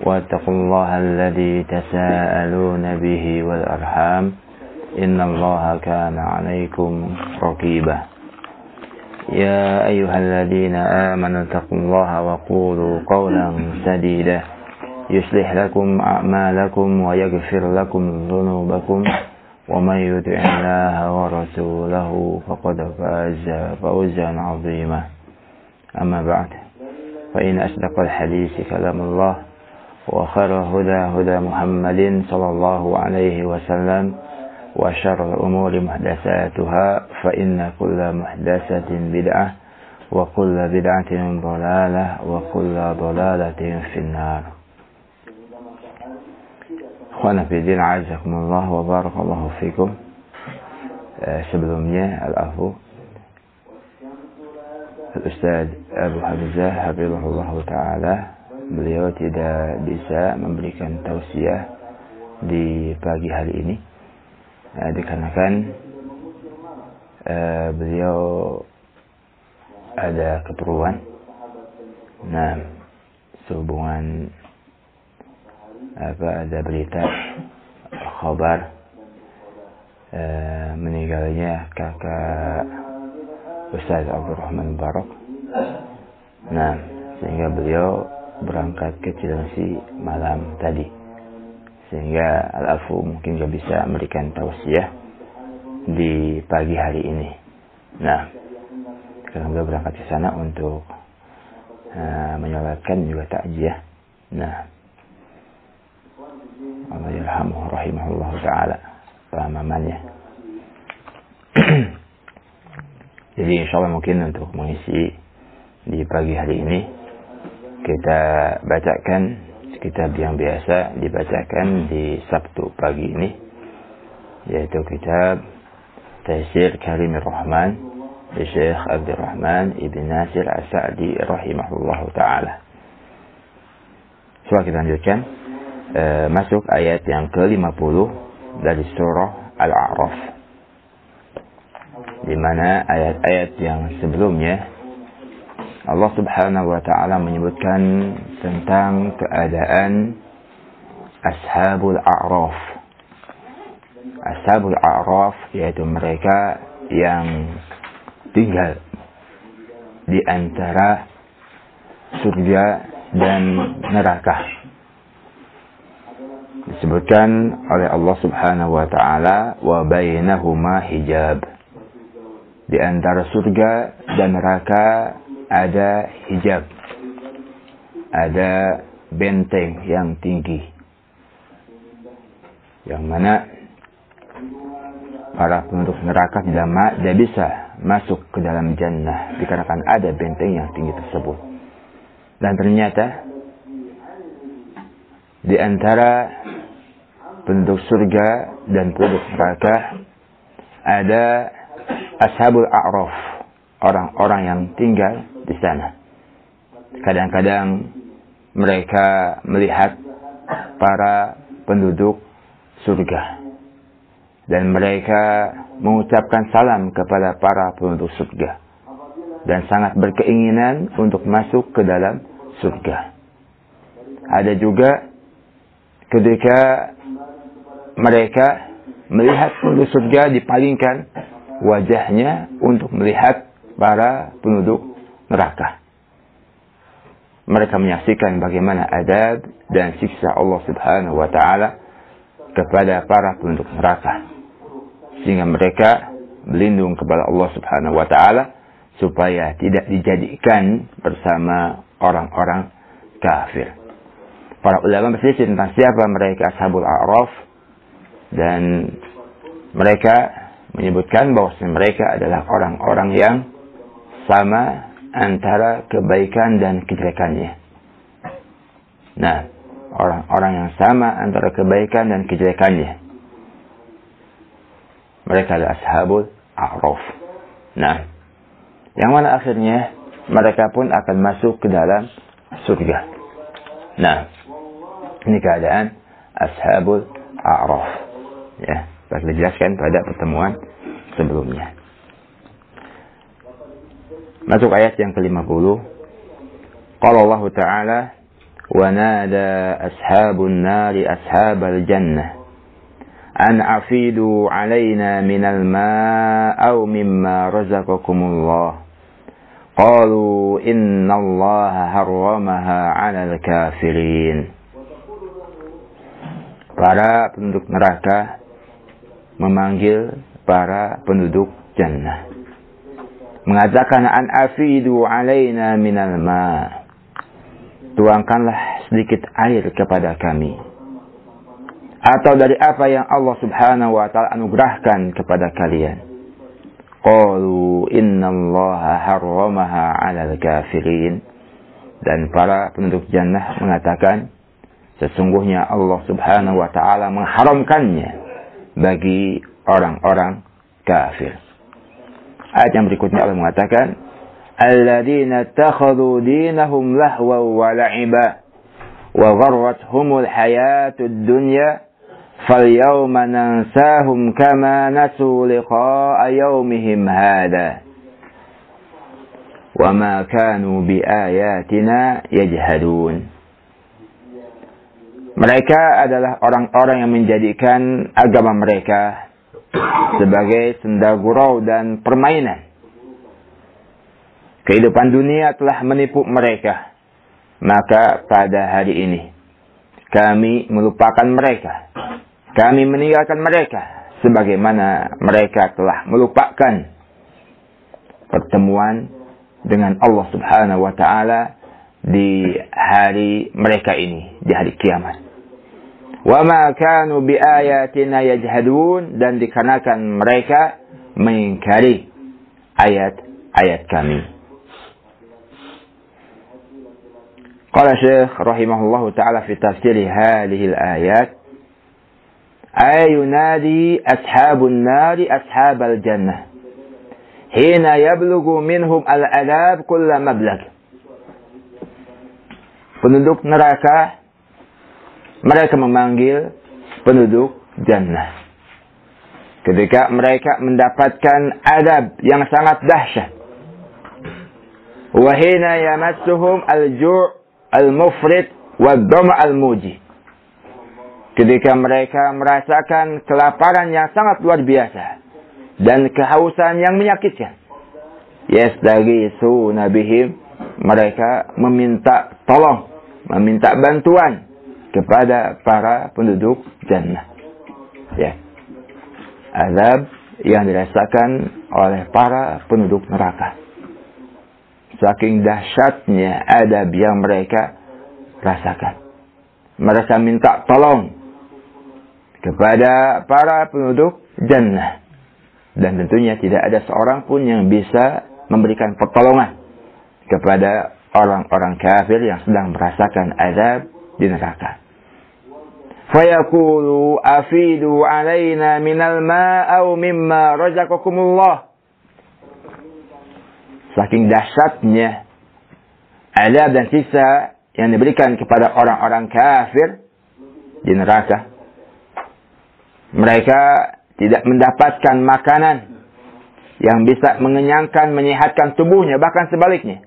واتقوا الله الذي تساءلون به والأرحام إن الله كان عليكم رقيبا يا أيها الذين آمنوا اتقوا الله وقولوا قولا سديدا يصلح لكم أعمالكم ويغفر لكم ذنوبكم ومن يطع الله ورسوله فقد فاز فوزا عظيما أما بعد فإن أصدق الحديث كلام الله وخير الهدى هدى محمد صلى الله عليه وسلم وشر الأمور محدثاتها فإن كل محدثة بدعة وكل بدعة ضلالة وكل ضلالة في النار. Khana fiddin azakumullah wa barakallahu fikum. Sebelumnya al-afu Al-Ustaz Abu Hamzah hafizahullah ta'ala, beliau tidak bisa memberikan tausiah di pagi hari ini dikarenakan beliau ada keperluan. Nah, sehubungan ada berita kabar meninggalnya kakak Ustaz Abdurrahman Barak. Nah, sehingga beliau berangkat ke Cilengsi malam tadi, sehingga al-afu mungkin gak bisa memberikan tausiah di pagi hari ini. Nah, karena beliau berangkat ke sana untuk menyolatkan juga takziah. Nah, Allah yarhamuhu rahimahullah ta'ala pemahamannya. Jadi insyaallah mungkin untuk mengisi di pagi hari ini kita bacakan kitab yang biasa dibacakan di Sabtu pagi ini, yaitu kitab Taysir Karimir Rahman di Syekh Abdurrahman Ibn Nasir As-Sa'di rahimahullah ta'ala. Coba kita lanjutkan. Masuk ayat yang ke-50 dari surah Al-A'raf, di mana ayat-ayat yang sebelumnya Allah Subhanahu wa ta'ala menyebutkan tentang keadaan Ashabul A'raf. Ashabul A'raf yaitu mereka yang tinggal di antara surga dan neraka. Disebutkan oleh Allah Subhanahu wa ta'ala wa bainahuma hijab. Di antara surga dan neraka ada hijab, ada benteng yang tinggi, yang mana para penduduk neraka tidak bisa masuk ke dalam jannah dikarenakan ada benteng yang tinggi tersebut. Dan ternyata di antara penduduk surga dan penduduk neraka ada Ashabul A'raf, orang-orang yang tinggal di sana. Kadang-kadang mereka melihat para penduduk surga dan mereka mengucapkan salam kepada para penduduk surga dan sangat berkeinginan untuk masuk ke dalam surga. Ada juga ketika mereka melihat penduduk surga dipalingkan wajahnya untuk melihat para penduduk neraka. Mereka menyaksikan bagaimana adab dan siksa Allah Subhanahu wa ta'ala kepada para penduduk neraka, sehingga mereka berlindung kepada Allah Subhanahu wa ta'ala supaya tidak dijadikan bersama orang-orang kafir. Para ulama berselisih tentang siapa mereka Ashabul A'raf, dan mereka menyebutkan bahwa mereka adalah orang-orang yang sama antara kebaikan dan kejelekannya. Nah, orang-orang yang sama antara kebaikan dan kejelekannya. Mereka adalah Ashabul A'raf. Nah, yang mana akhirnya mereka pun akan masuk ke dalam surga. Nah, ini keadaan Ashabul A'raf. Ya, telah dijelaskan pada pertemuan sebelumnya. Masuk ayat yang ke-50. Qala Allah Ta'ala ونادى أصحاب النار أصحاب الجنة أن أفيدوا علينا من الماء أو مما رزقكم الله قالوا إن الله حرمها على الكافرين. Para penduduk neraka memanggil para penduduk jannah, mengatakan an afidu alaina minal ma, tuangkanlah sedikit air kepada kami, atau dari apa yang Allah Subhanahu wa taala anugerahkan kepada kalian. Qalu innallaha harramaha 'alal kafirin. Dan para penduduk jannah mengatakan, sesungguhnya Allah Subhanahu wa taala mengharamkannya bagi orang-orang kafir. Ayat yang berikutnya Allah mengatakan, alladzina ittakhadhu dinahum lahwan wa la'iba wa gharrathumul hayatud dunya falyawma nansahum kama nasu liqa'a yawmihim hadha wa ma kanu biayatina yajhadun. Mereka adalah orang-orang yang menjadikan agama mereka sebagai senda gurau dan permainan. Kehidupan dunia telah menipu mereka, maka pada hari ini kami melupakan mereka. Kami meninggalkan mereka sebagaimana mereka telah melupakan pertemuan dengan Allah Subhanahu wa taala di hari mereka ini, di hari kiamat. Wa ma kanu bi ayatina yajhadun, dan dikarenakan mereka mengingkari ayat-ayat kami. Qala Syekh rahimahullahu taala fi tafsir hadhihi al-ayat, ay yunadi ashabun nari ashabal jannah hina yablughu minhum al-adab kulla mablag. Penduduk neraka, mereka memanggil penduduk jannah ketika mereka mendapatkan adab yang sangat dahsyat. Wa hina yamassuhum al-ju' al-mufrid wa dhama al-muji, ketika mereka merasakan kelaparan yang sangat luar biasa dan kehausan yang menyakitkan. Yastaghisuna bihim, mereka meminta tolong, meminta bantuan kepada para penduduk jannah. Ya. Azab yang dirasakan oleh para penduduk neraka, saking dahsyatnya adab yang mereka rasakan. Mereka minta tolong kepada para penduduk jannah, dan tentunya tidak ada seorang pun yang bisa memberikan pertolongan kepada orang-orang kafir yang sedang merasakan azab di neraka. Fayaqulu afidu alaina minal ma'a aw mimma razaqakumullah. Saking dahsyatnya azab dan siksa yang diberikan kepada orang-orang kafir di neraka, mereka tidak mendapatkan makanan yang bisa mengenyangkan, menyehatkan tubuhnya, bahkan sebaliknya,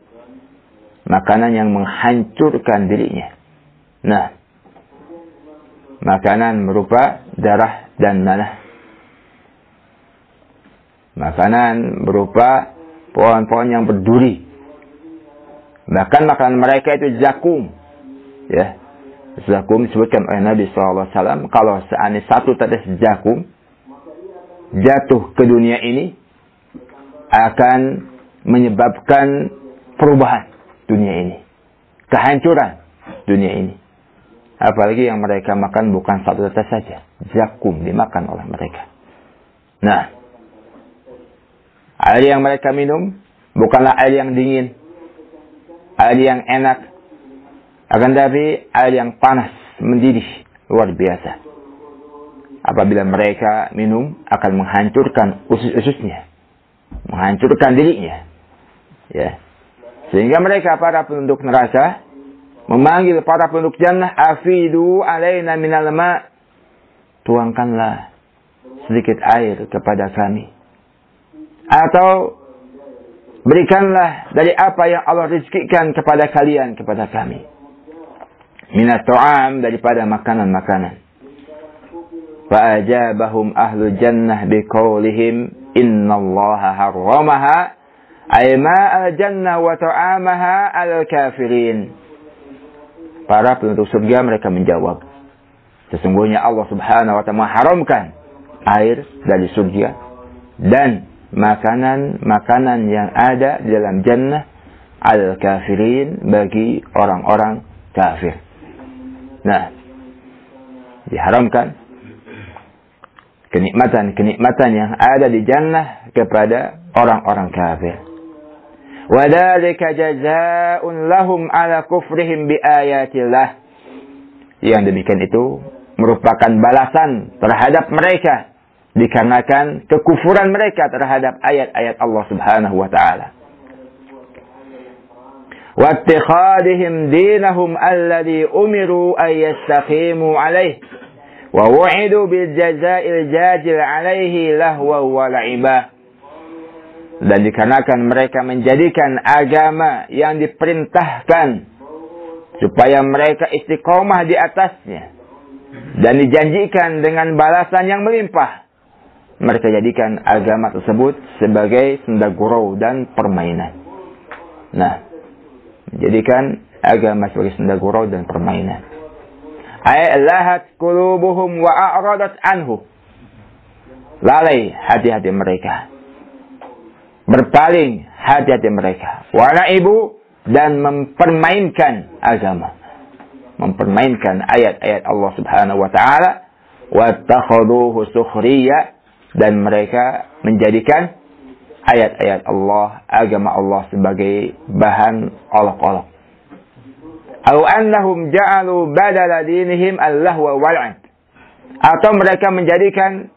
makanan yang menghancurkan dirinya. Nah, makanan berupa darah dan nanah, makanan berupa pohon-pohon yang berduri, bahkan makanan mereka itu zakum. Ya, zakum disebutkan oleh Nabi SAW, kalau seandainya satu tetes zakum jatuh ke dunia ini, akan menyebabkan perubahan dunia ini, kehancuran dunia ini. Apalagi yang mereka makan bukan satu tetes saja, zakum dimakan oleh mereka. Nah, air yang mereka minum bukanlah air yang dingin, air yang enak, akan tapi air yang panas, mendidih, luar biasa. Apabila mereka minum, akan menghancurkan usus-ususnya, menghancurkan dirinya. Ya. Sehingga mereka, para penduduk neraka, memanggil para penduduk jannah, afidu alaina minal ma', tuangkanlah sedikit air kepada kami, atau berikanlah dari apa yang Allah rizkikan kepada kalian, kepada kami. minat ta'am, daripada makanan-makanan. Fa'ajabahum ahlu jannah biqaulihim innallaha harramaha ay ma'al jannah wa ta'amaha al-kafirin. Para penduduk surga mereka menjawab, sesungguhnya Allah Subhanahu wa ta'ala mengharamkan air dari surga dan makanan-makanan yang ada di dalam jannah al-kafirin, bagi orang-orang kafir. Nah, diharamkan kenikmatan-kenikmatan yang ada di jannah kepada orang-orang kafir. Wa dzalika jazaa'un lahum 'ala kufrihim bi ayatillah. Yang demikian itu merupakan balasan terhadap mereka dikarenakan kekufuran mereka terhadap ayat-ayat Allah Subhanahu wa taala. Wa ittikhadihim dinahum alladhi umiru ay yastaqimu alaihi wa wu'idu bil jazaa'il jazil alaihi lahwa wa la'ibah. Dan dikarenakan mereka menjadikan agama yang diperintahkan supaya mereka istiqomah di atasnya dan dijanjikan dengan balasan yang melimpah, mereka jadikan agama tersebut sebagai senda gurau dan permainan. Nah, menjadikan agama sebagai senda gurau dan permainan. Ay lahat qulubuhum wa a'radat anhu. Lalai hati-hati mereka, berpaling hati-hati mereka. Wa la'ibu, dan mempermainkan agama, mempermainkan ayat-ayat Allah Subhanahu wa taala. Wa takhuduhu sukhriya, dan mereka menjadikan ayat-ayat Allah, agama Allah sebagai bahan olok-olok. Aw annahum ja'alu badala dinihim al-lahwa wal'an, atau mereka menjadikan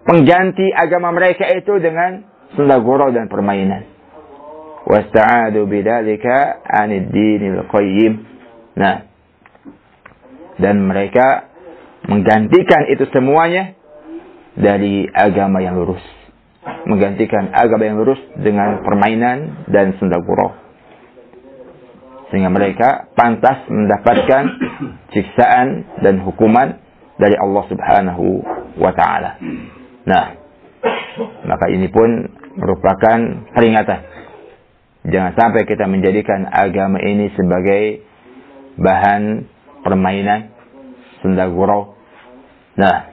pengganti agama mereka itu dengan senda gurau dan permainan. Wasta'adu bidzalika 'anid dinil qayyim. Nah, dan mereka menggantikan itu semuanya dari agama yang lurus, menggantikan agama yang lurus dengan permainan dan senda gurau, sehingga mereka pantas mendapatkan siksaan dan hukuman dari Allah Subhanahu wa taala. Nah, maka ini pun merupakan peringatan. Jangan sampai kita menjadikan agama ini sebagai bahan permainan, senda gurau. Nah,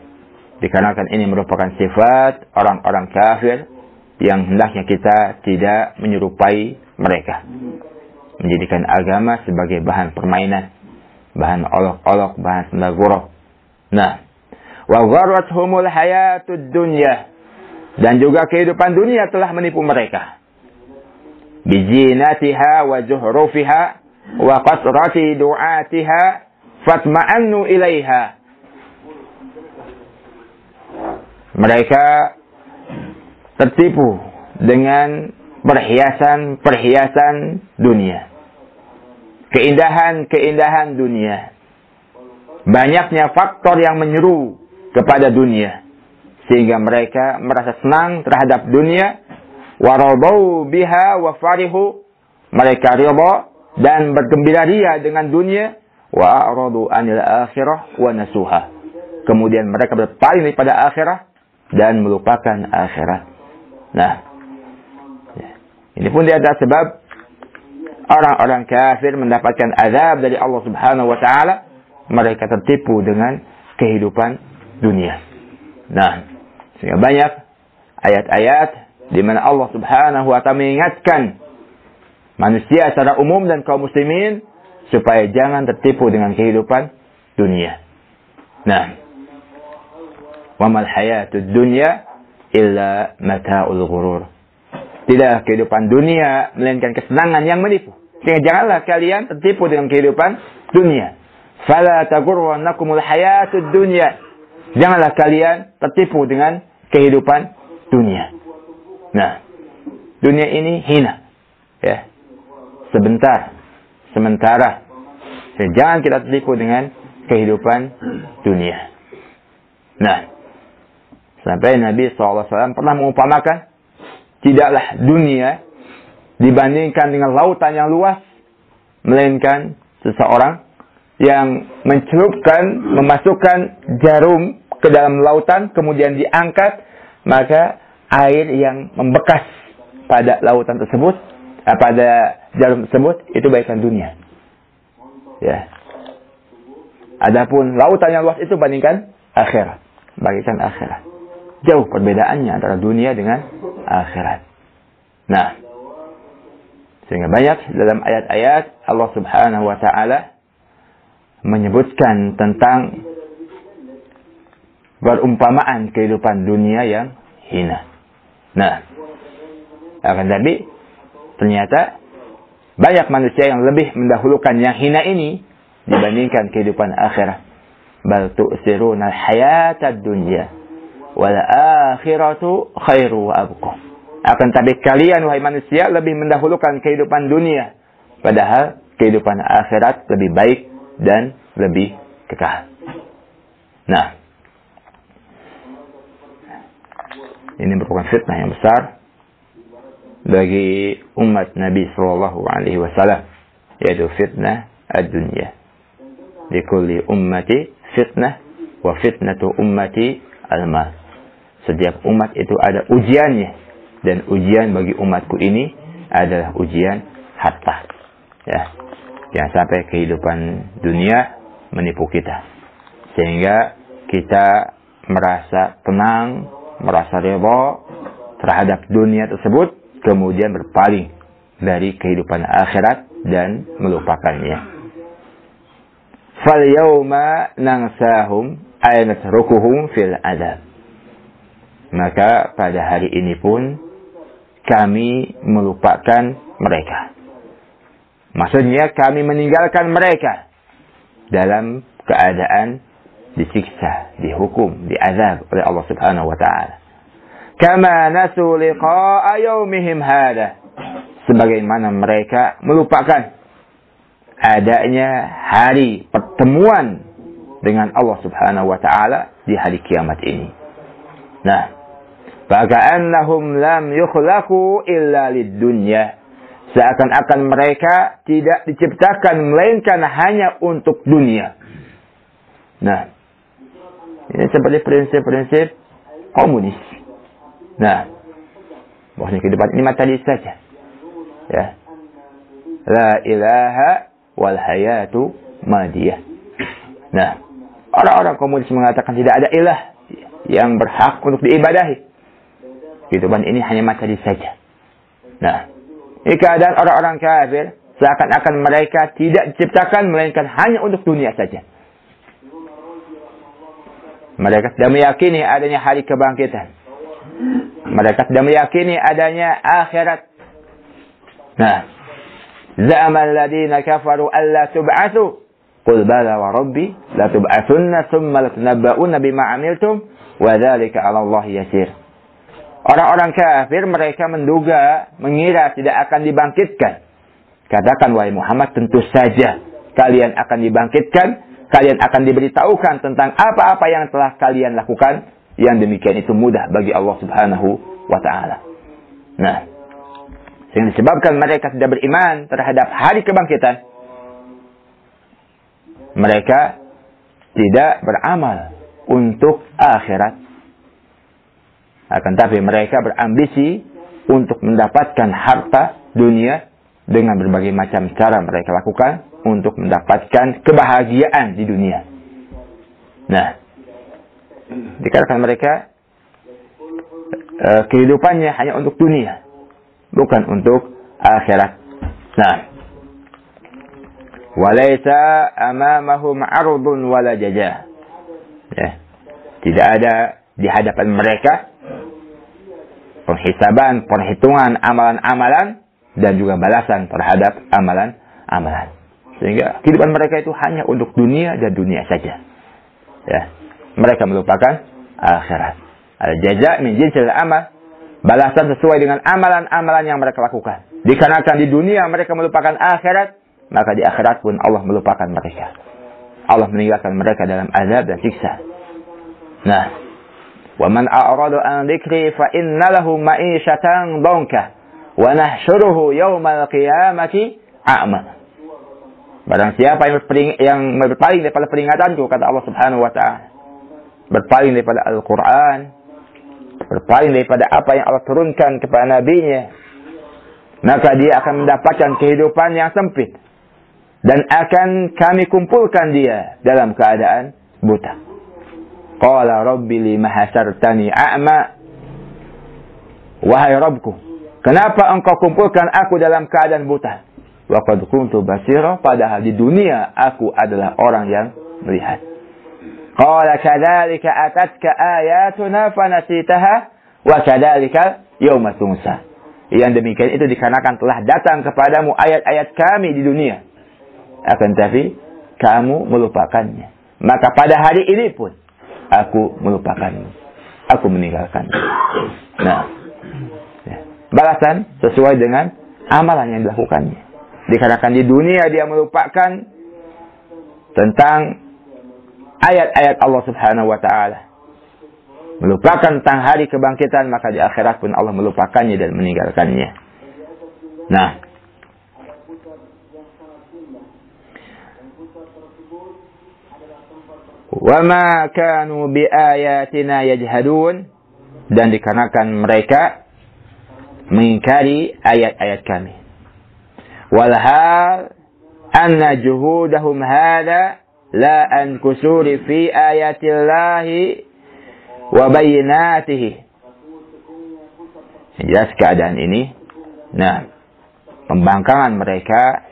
dikarenakan ini merupakan sifat orang-orang kafir yang hendaknya kita tidak menyerupai mereka, menjadikan agama sebagai bahan permainan, bahan olok-olok, bahan senda gurau. Nah, wa gharrathumul hayatud dunya, dan juga kehidupan dunia telah menipu mereka. Bizinatiha wa zuhrufiha wa qasrati du'atiha fatma'annu ilaiha. Mereka tertipu dengan perhiasan-perhiasan dunia, keindahan-keindahan dunia. Banyaknya faktor yang menyeru kepada dunia, sehingga mereka merasa senang terhadap dunia. Waradau biha wa farihu, mereka ridha dan bergembira ria dengan dunia. Wa aradu anil akhirah wa nasuha, kemudian mereka berpaling daripada akhirah dan melupakan akhirat. Nah, ini pun di antara sebab orang-orang kafir mendapatkan azab dari Allah Subhanahu wa taala. Mereka tertipu dengan kehidupan dunia. Nah, sehingga banyak ayat-ayat di mana Allah Subhanahu wa taala mengingatkan manusia secara umum dan kaum muslimin supaya jangan tertipu dengan kehidupan dunia. Nah, wa mal hayatud dunya illa mata'ul ghurur. Tidak kehidupan dunia melainkan kesenangan yang menipu. Sehingga janganlah kalian tertipu dengan kehidupan dunia. Fala taghurrannakumul hayatud dunya. Janganlah kalian tertipu dengan kehidupan dunia. Nah, dunia ini hina, ya, sementara. Jadi, jangan kita tertipu dengan kehidupan dunia. Nah, sampai Nabi SAW pernah mengumpamakan, tidaklah dunia dibandingkan dengan lautan yang luas, melainkan seseorang yang memasukkan jarum ke dalam lautan, kemudian diangkat, maka air yang membekas pada lautan tersebut, pada jarum tersebut, itu bagaikan dunia. Ya. Adapun lautan yang luas itu bandingkan akhirat, bagaikan akhirat. Jauh perbedaannya antara dunia dengan akhirat. Nah, sehingga banyak dalam ayat-ayat Allah Subhanahu wa taala menyebutkan tentang perumpamaan kehidupan dunia yang hina. Nah, akan tapi ternyata banyak manusia yang lebih mendahulukan yang hina ini dibandingkan kehidupan akhirat. Bal tu'siruna al-hayatad dunya wal akhiratu khairu wa abqa. Akan tapi kalian wahai manusia lebih mendahulukan kehidupan dunia, padahal kehidupan akhirat lebih baik dan lebih kekal. Nah, ini merupakan fitnah yang besar bagi umat Nabi sallallahu alaihi wasallam, yaitu fitnah ad-dunya. Di kulli ummati fitnah wa fitnatu ummati al-mal. Setiap umat itu ada ujiannya, dan ujian bagi umatku ini adalah ujian harta. Ya. Jangan sampai kehidupan dunia menipu kita, sehingga kita merasa tenang, merasa ridha terhadap dunia tersebut, kemudian berpaling dari kehidupan akhirat dan melupakannya. Fal yauma nansahum ay natrukuhum fil adab. Maka pada hari ini pun kami melupakan mereka. Maksudnya kami meninggalkan mereka dalam keadaan disiksa, dihukum, diazab oleh Allah Subhanahu wa taala. Kama nasu liqa'a yaumihim hada. Sebagaimana mereka melupakan adanya hari pertemuan dengan Allah Subhanahu wa taala di hari kiamat ini. Nah, faka'annahum lam yukhlaqu illa lid-dunya. Seakan-akan mereka tidak diciptakan melainkan hanya untuk dunia. Nah, ini seperti prinsip-prinsip komunis. Nah, bahwasanya kehidupan ini materi saja. Ya. La ilaha wal hayatu madiyah. Nah, orang-orang komunis mengatakan tidak ada ilah yang berhak untuk diibadahi. Kehidupan ini hanya materi saja. Nah, ini keadaan orang-orang kafir, seakan-akan mereka tidak diciptakan melainkan hanya untuk dunia saja. Mereka tidak meyakini adanya hari kebangkitan. Mereka tidak meyakini adanya akhirat. Nah, za'amal ladina kafaru alla tub'atsu qul bala wa rabbi la tub'atsunna thumma latunabba'unna bima 'amiltum wa dzalika 'ala Allah yasir. Orang-orang kafir mereka mengira tidak akan dibangkitkan. Katakan wahai Muhammad, tentu saja kalian akan dibangkitkan, kalian akan diberitahukan tentang apa-apa yang telah kalian lakukan, yang demikian itu mudah bagi Allah Subhanahu wa taala. Nah, sehingga disebabkan mereka tidak beriman terhadap hari kebangkitan, mereka tidak beramal untuk akhirat. Akan tapi mereka berambisi untuk mendapatkan harta dunia dengan berbagai macam cara mereka lakukan untuk mendapatkan kebahagiaan di dunia. Nah, dikatakan mereka kehidupannya hanya untuk dunia, bukan untuk akhirat. Nah, walaysa amamahum 'ardun wala jazaa. Ya, tidak ada di hadapan mereka penghisaban, perhitungan amalan-amalan dan juga balasan terhadap amalan-amalan. Sehingga kehidupan mereka itu hanya untuk dunia dan dunia saja. Ya, mereka melupakan akhirat. Al-jaza' min jinsil amal. Balasan sesuai dengan amalan-amalan yang mereka lakukan. Dikarenakan di dunia mereka melupakan akhirat, maka di akhirat pun Allah melupakan mereka. Allah meninggalkan mereka dalam azab dan siksa. Nah, وَمَنْ أَعْرَضَ عَنْ ذِكْرِي فَإِنَّ لَهُ مَعِيشَةً ضَنْكًا وَنَحْشُرُهُ يَوْمَ الْقِيَامَةِ أَعْمَى. Barang siapa yang berpaling daripada peringatanku, kata Allah Subhanahu wa ta'ala, berpaling daripada Al-Quran, berpaling daripada apa yang Allah turunkan kepada nabinya, maka dia akan mendapatkan kehidupan yang sempit, dan akan kami kumpulkan dia dalam keadaan buta. Qala rabbi lima hasartani a'ma. Wahai Rabbku, kenapa engkau kumpulkan aku dalam keadaan buta? Wa qad kuntu basira, padahal di dunia aku adalah orang yang melihat. Qala kadzalika atatka ayatuna fanasitaha wa kadzalika yauma tunsa. Yang demikian itu dikarenakan telah datang kepadamu ayat-ayat kami di dunia, akan tapi kamu melupakannya. Maka pada hari ini pun aku melupakanmu, aku meninggalkanmu. Nah, balasan sesuai dengan amalan yang dilakukannya. Dikarenakan di dunia dia melupakan tentang ayat-ayat Allah Subhanahu wa ta'ala, melupakan tentang hari kebangkitan, maka di akhirat pun Allah melupakannya dan meninggalkannya. Nah, wa ma kanu bi ayatina yajhadun, dan dikarenakan mereka mengingkari ayat-ayat kami. Walhal anna juhudahum hada la an kusuri fi ayatillahi wa bayyinatihi. Jelas keadaan ini. Nah, pembangkangan mereka,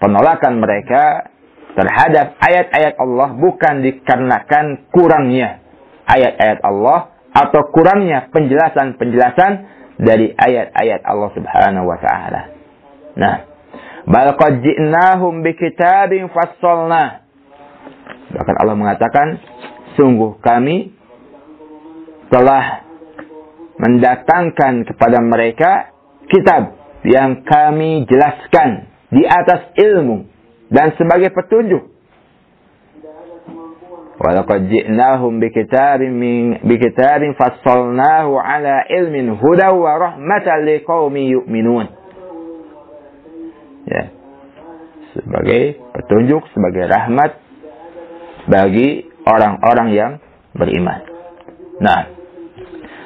penolakan mereka terhadap ayat-ayat Allah bukan dikarenakan kurangnya ayat-ayat Allah atau kurangnya penjelasan-penjelasan dari ayat-ayat Allah Subhanahu wa ta'ala. Nah, bal qad ji'nahum bi kitabin fassalna. Bahkan Allah mengatakan, sungguh kami telah mendatangkan kepada mereka kitab yang kami jelaskan di atas ilmu dan sebagai petunjuk. Walaqad ji'nahum bikitabin fassalnahu ala ilmin hudaw wa rahmatan liqaumin yu'minun. Ya. Sebagai petunjuk, sebagai rahmat bagi orang-orang yang beriman. Nah,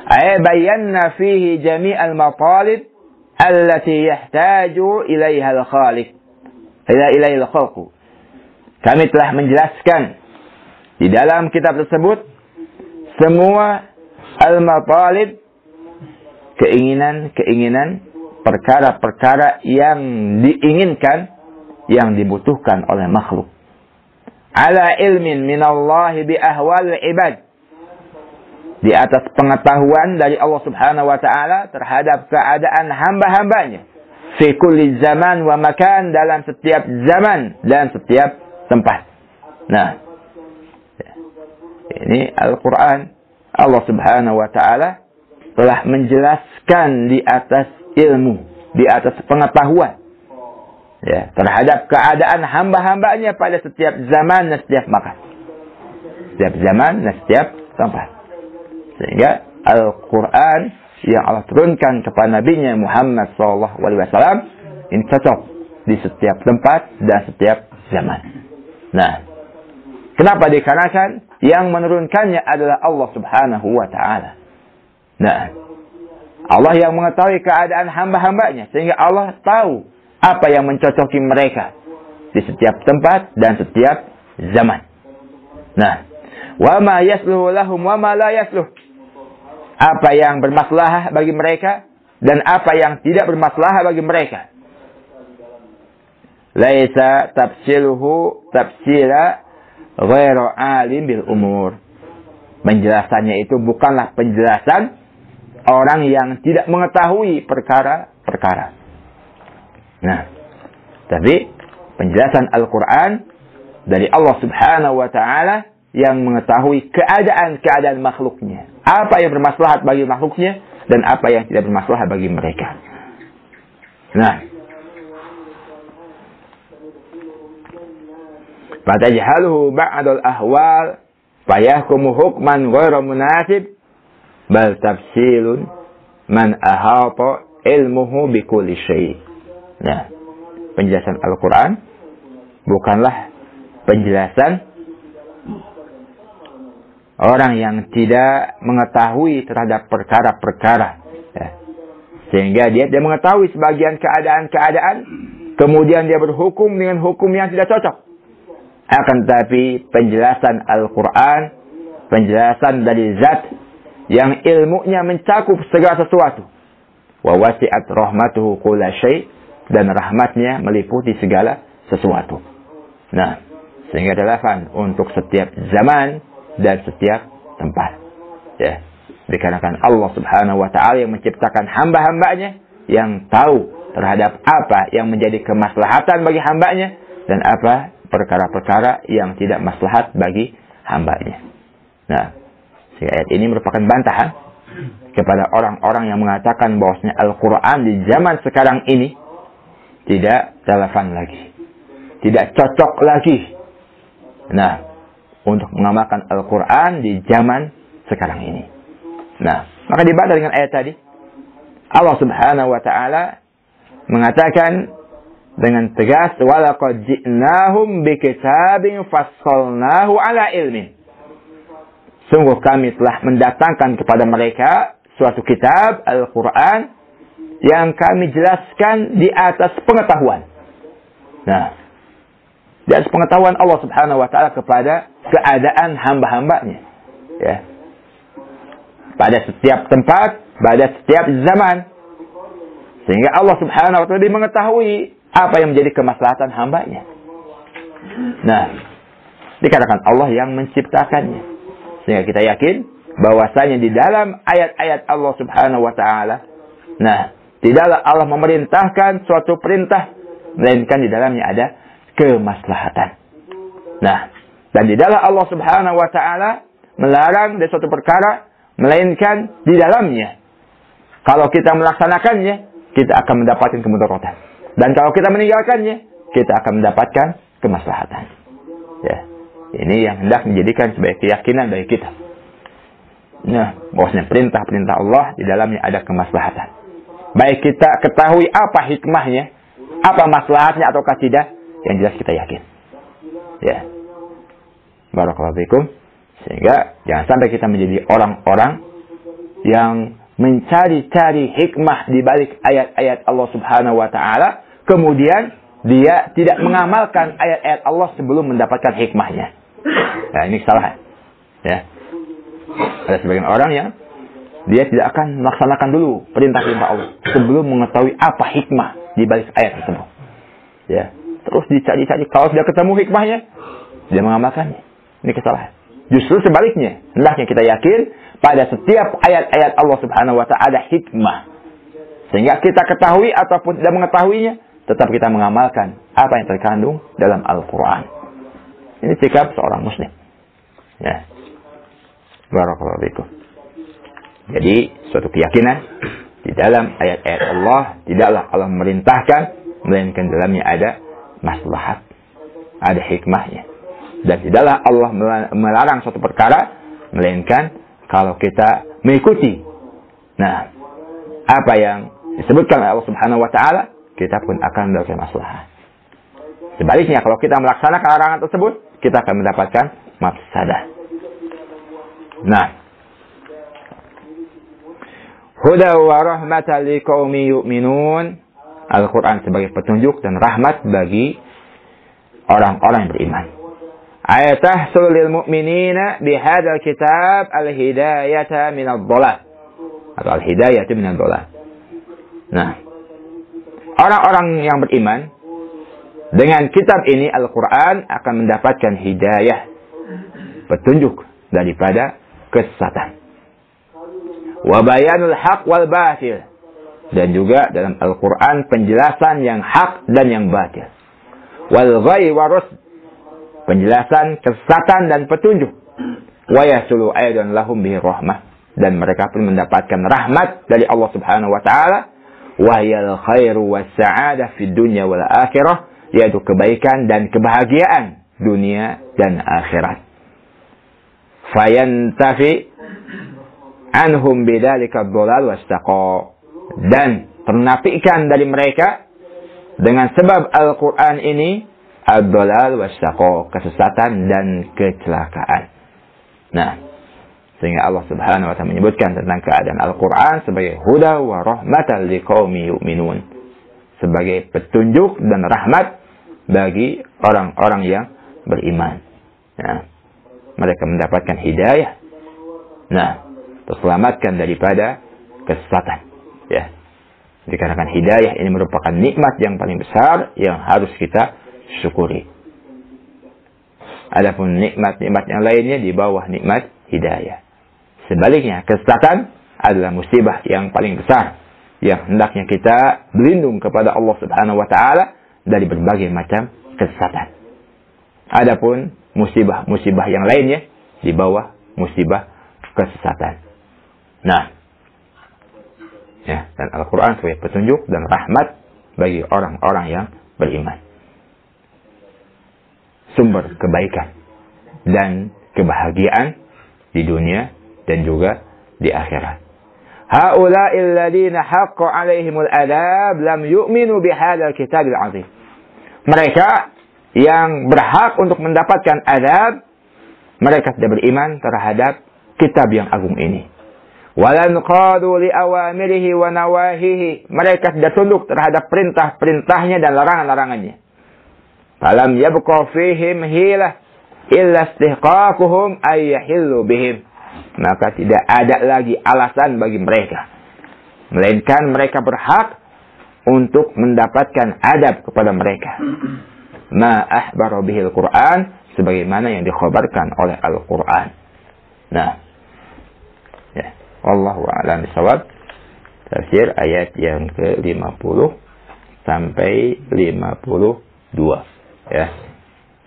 ay bayyana fihi jami'al matalib allati yahtaju ilaiha al-khaliq. Ilaiha al-khalq. Kami telah menjelaskan di dalam kitab tersebut semua al-matalib, keinginan-keinginan, perkara-perkara yang diinginkan, yang dibutuhkan oleh makhluk. Ala ilmin minallahi bi ahwal ibad. Di atas pengetahuan dari Allah Subhanahu wa ta'ala terhadap keadaan hamba-hambanya. Fi kulli zaman wa makan, dalam setiap zaman dan setiap tempat. Nah, ini Al-Quran. Allah Subhanahu wa ta'ala telah menjelaskan di atas ilmu, di atas pengetahuan, ya, terhadap keadaan hamba-hambanya pada setiap zaman dan setiap makan, setiap zaman dan setiap tempat. Sehingga Al-Quran yang Allah turunkan kepada Nabi-Nya Muhammad SAW ini cocok di setiap tempat dan setiap zaman. Nah, kenapa? Dikarenakan yang menurunkannya adalah Allah Subhanahu wa ta'ala. Nah, Allah yang mengetahui keadaan hamba-hambanya, sehingga Allah tahu apa yang mencocoki mereka di setiap tempat dan setiap zaman. Nah, wa ma yasluhu lahum wa ma la yasluh. Apa yang bermaslahah bagi mereka dan apa yang tidak bermaslahah bagi mereka. Laisa tafsiluhu tafsira ghairu alim bil umur. Penjelasannya itu bukanlah penjelasan orang yang tidak mengetahui perkara-perkara. Nah, tapi penjelasan Al-Quran dari Allah Subhanahu wa ta'ala yang mengetahui keadaan-keadaan makhluknya. Apa yang bermaslahat bagi makhluknya dan apa yang tidak bermaslahat bagi mereka. Nah, fatajhaluhu ba'dal ahwal fayahkumu hukman ghairu munasib bal tafsilun man ahata ilmuhu bikulli syai'. Nah, penjelasan Al-Quran bukanlah penjelasan orang yang tidak mengetahui terhadap perkara-perkara. Ya. Sehingga dia mengetahui sebagian keadaan-keadaan, kemudian dia berhukum dengan hukum yang tidak cocok. Akan tetapi penjelasan Al-Quran, penjelasan dari zat yang ilmunya mencakup segala sesuatu. Wa wasi'at rahmatuhu kulla syai', dan rahmatnya meliputi segala sesuatu. Nah, sehingga relevan untuk setiap zaman dan setiap tempat. Ya, dikarenakan Allah Subhanahu wa taala yang menciptakan hamba-hambanya yang tahu terhadap apa yang menjadi kemaslahatan bagi hambanya dan apa perkara-perkara yang tidak maslahat bagi hambanya. Nah, ayat ini merupakan bantahan kepada orang-orang yang mengatakan bahwasanya Al-Quran di zaman sekarang ini tidak relevan lagi, tidak cocok lagi. Nah, untuk mengamalkan Al-Quran di zaman sekarang ini. Nah, maka dibantah dengan ayat tadi. Allah Subhanahu wa taala mengatakan dengan tegas, walaqad ji'nahum bikitabin fassalnahu ala ilmin. Sungguh kami telah mendatangkan kepada mereka suatu kitab Al-Quran yang kami jelaskan di atas pengetahuan. Nah, di atas pengetahuan Allah Subhanahu wa taala kepada keadaan hamba-hambanya. Ya. Pada setiap tempat, pada setiap zaman. Sehingga Allah Subhanahu wa taala lebih mengetahui apa yang menjadi kemaslahatan hambanya. Nah, dikatakan Allah yang menciptakannya. Sehingga kita yakin bahwasanya di dalam ayat-ayat Allah Subhanahu wa taala, nah, tidaklah Allah memerintahkan suatu perintah melainkan di dalamnya ada kemaslahatan. Nah, dan di dalam Allah Subhanahu wa taala melarang dari suatu perkara melainkan di dalamnya kalau kita melaksanakannya kita akan mendapatkan kemudaratan. Dan kalau kita meninggalkannya, kita akan mendapatkan kemaslahatan. Ya, ini yang hendak menjadikan sebagai keyakinan dari kita. Nah, bahwasanya perintah-perintah Allah di dalamnya ada kemaslahatan. Baik kita ketahui apa hikmahnya, apa maslahatnya ataukah tidak, yang jelas kita yakin. Ya, barakallahu fikum. Sehingga jangan sampai kita menjadi orang-orang yang mencari-cari hikmah di balik ayat-ayat Allah Subhanahu wa taala. Kemudian dia tidak mengamalkan ayat-ayat Allah sebelum mendapatkan hikmahnya. Nah, ini kesalahan. Ya. Ada sebagian orang yang dia tidak akan melaksanakan dulu perintah-perintah Allah sebelum mengetahui apa hikmah di balik ayat tersebut. Ya. Terus dicari-cari, kalau sudah ketemu hikmahnya, dia mengamalkannya. Ini kesalahan. Justru sebaliknya, hendaknya kita yakin pada setiap ayat-ayat Allah Subhanahu wa taala ada hikmah. Sehingga kita ketahui ataupun tidak mengetahuinya, tetap kita mengamalkan apa yang terkandung dalam Al-Quran. Ini sikap seorang muslim. Ya. Barakallahu fikum. Jadi, suatu keyakinan di dalam ayat-ayat Allah, tidaklah Allah memerintahkan, melainkan dalamnya ada maslahat, ada hikmahnya. Dan tidaklah Allah melarang suatu perkara, melainkan kalau kita mengikuti. Nah, apa yang disebutkan oleh Allah Subhanahu wa taala, kita pun akan mendapatkan maslahat. Sebaliknya, kalau kita melaksanakan larangan tersebut, kita akan mendapatkan mafsadah. Nah, huda wa rahmatan liqaumin yu'minun. Al-Quran sebagai petunjuk dan rahmat bagi orang-orang yang beriman. Ayatahsul lil mu'minina bihadzal kitab al-hidayata minadh dhalal. Atau al-hidayatu minadh dhalal. Nah, orang-orang yang beriman dengan kitab ini Al-Quran akan mendapatkan hidayah, petunjuk daripada kesesatan. Wa bayanul haq wal batil, dan juga dalam Al-Quran penjelasan yang hak dan yang batil. Wal ghayy wa rusd, penjelasan kesesatan dan petunjuk. Wa yasulu aidan lahum bihi rahmah, dan mereka pun mendapatkan rahmat dari Allah Subhanahu wa taala. Wahyal khairu was sa'adah fid dunya wal akhirah, yaitu kebaikan dan kebahagiaan dunia dan akhirat. Fayantafi anhum bidzalika ad-dhalal wastaqa, dan ternafikan dari mereka dengan sebab Al-Quran ini ad-dhalal wasyaqo, kesesatan dan kecelakaan. Nah, sehingga Allah Subhanahu wa taala menyebutkan tentang keadaan Al-Qur'an sebagai huda wa rahmatan liqaumi yu'minun, sebagai petunjuk dan rahmat bagi orang-orang yang beriman. Nah, mereka mendapatkan hidayah. Nah, terselamatkan daripada kesesatan. Ya. Dikarenakan hidayah ini merupakan nikmat yang paling besar yang harus kita syukuri. Adapun nikmat-nikmat yang lainnya di bawah nikmat hidayah. Sebaliknya, kesesatan adalah musibah yang paling besar yang hendaknya kita berlindung kepada Allah Subhanahu wa taala dari berbagai macam kesesatan. Adapun musibah-musibah yang lainnya di bawah musibah kesesatan. Nah, ya, dan Al-Qur'an sebagai petunjuk dan rahmat bagi orang-orang yang beriman. Sumber kebaikan dan kebahagiaan di dunia dan juga di akhirat. Haula'il ladzina haqqa 'alaihimul adab lam yu'minu bihadzal kitabil 'azim. Mereka yang berhak untuk mendapatkan adab, mereka tidak beriman terhadap kitab yang agung ini. Walan qadu li awamirihi wa nawahihi. Mereka tidak tunduk terhadap perintah-perintahnya dan larangan-larangannya. Falam yabqa fihim hilah illa istihqaquhum ay yahillu bihim. Maka tidak ada lagi alasan bagi mereka, melainkan mereka berhak untuk mendapatkan adab kepada mereka. Ma ahbara bihil Qur'an, sebagaimana yang dikhabarkan oleh Al-Qur'an. Nah, ya, wallahu a'lam bishawab. Tafsir ayat yang ke-50 sampai 52. Ya,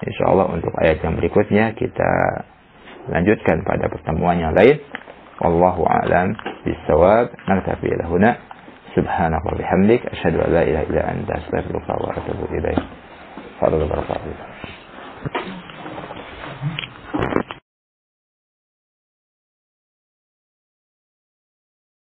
insyaallah untuk ayat yang berikutnya kita lanjutkan pada pertemuan yang lain. Wallahu a'lam bishawab. Naktafi lahuna. Subhanaka wa bihamdik asyhadu an la ilaha illa anta astaghfiruka wa atubu ilaik. Fadhlu barakatuh.